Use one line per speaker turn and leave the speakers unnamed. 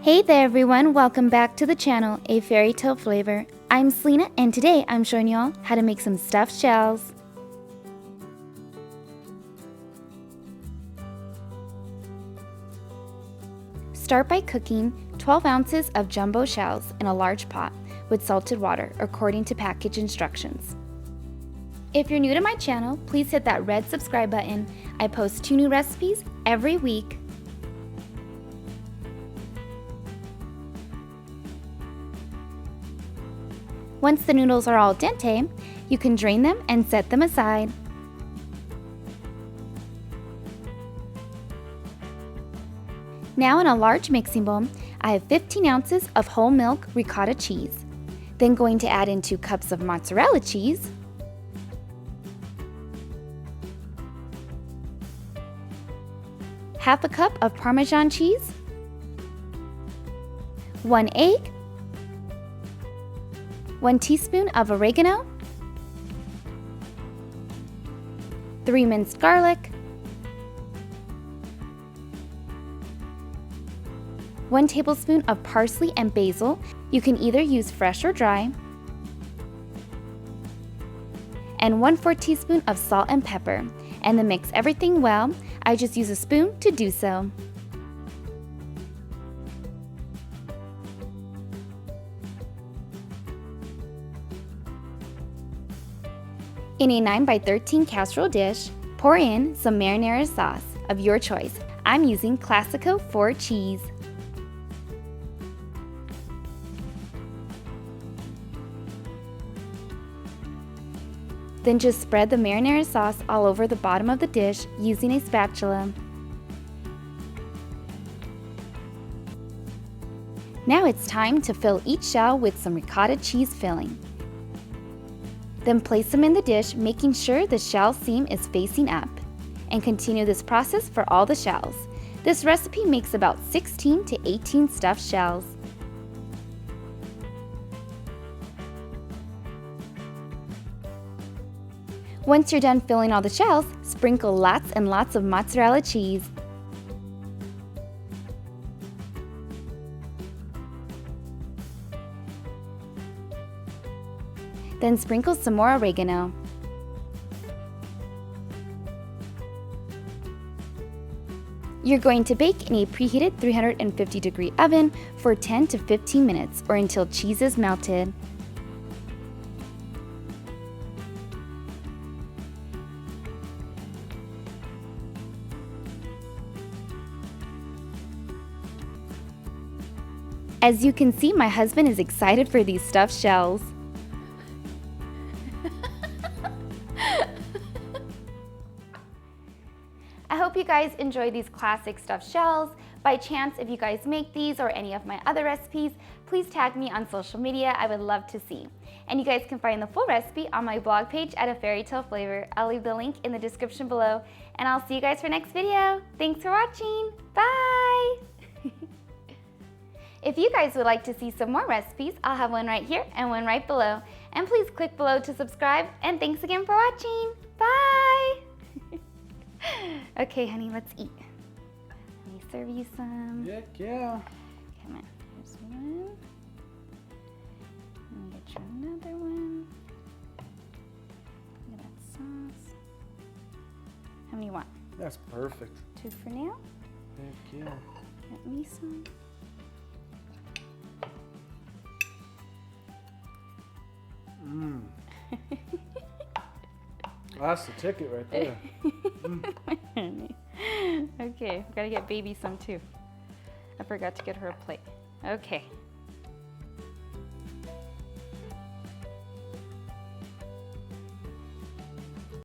Hey there everyone, welcome back to the channel, A Fairy Tale Flavor. I'm Selena and today I'm showing y'all how to make some stuffed shells. Start by cooking 12 ounces of jumbo shells in a large pot with salted water according to package instructions. If you're new to my channel, please hit that red subscribe button. I post 2 new recipes every week. Once the noodles are al dente, you can drain them and set them aside. Now in a large mixing bowl, I have 15 ounces of whole milk ricotta cheese. Then going to add in 2 cups of mozzarella cheese, half a cup of Parmesan cheese, 1 egg, 1 teaspoon of oregano, 3 minced garlic, 1 tablespoon of parsley and basil. You can either use fresh or dry, and 1/4 teaspoon of salt and pepper. And then mix everything well. I just use a spoon to do so. In a 9x13 casserole dish, pour in some marinara sauce of your choice. I'm using Classico 4 cheese. Then just spread the marinara sauce all over the bottom of the dish using a spatula. Now it's time to fill each shell with some ricotta cheese filling. Then place them in the dish, making sure the shell seam is facing up. And continue this process for all the shells. This recipe makes about 16 to 18 stuffed shells. Once you're done filling all the shells, sprinkle lots and lots of mozzarella cheese. Then sprinkle some more oregano. You're going to bake in a preheated 350-degree oven for 10 to 15 minutes or until cheese is melted. As you can see, my husband is excited for these stuffed shells. I hope you guys enjoy these classic stuffed shells. By chance, if you guys make these or any of my other recipes, please tag me on social media. I would love to see. And you guys can find the full recipe on my blog page at A Fairy Tale Flavor. I'll leave the link in the description below. And I'll see you guys for next video. Thanks for watching. Bye! If you guys would like to see some more recipes, I'll have one right here and one right below. And please click below to subscribe. And thanks again for watching. Bye! Okay, honey, let's eat. Let me serve you some.
Heck yeah.
Come on, here's one. Let me get you another one. Look at that sauce. How many you want?
That's perfect.
2 for now.
Heck yeah.
Get me some.
Mmm. That's the ticket right there.
Okay, we gotta get baby some too. I forgot to get her a plate. Okay.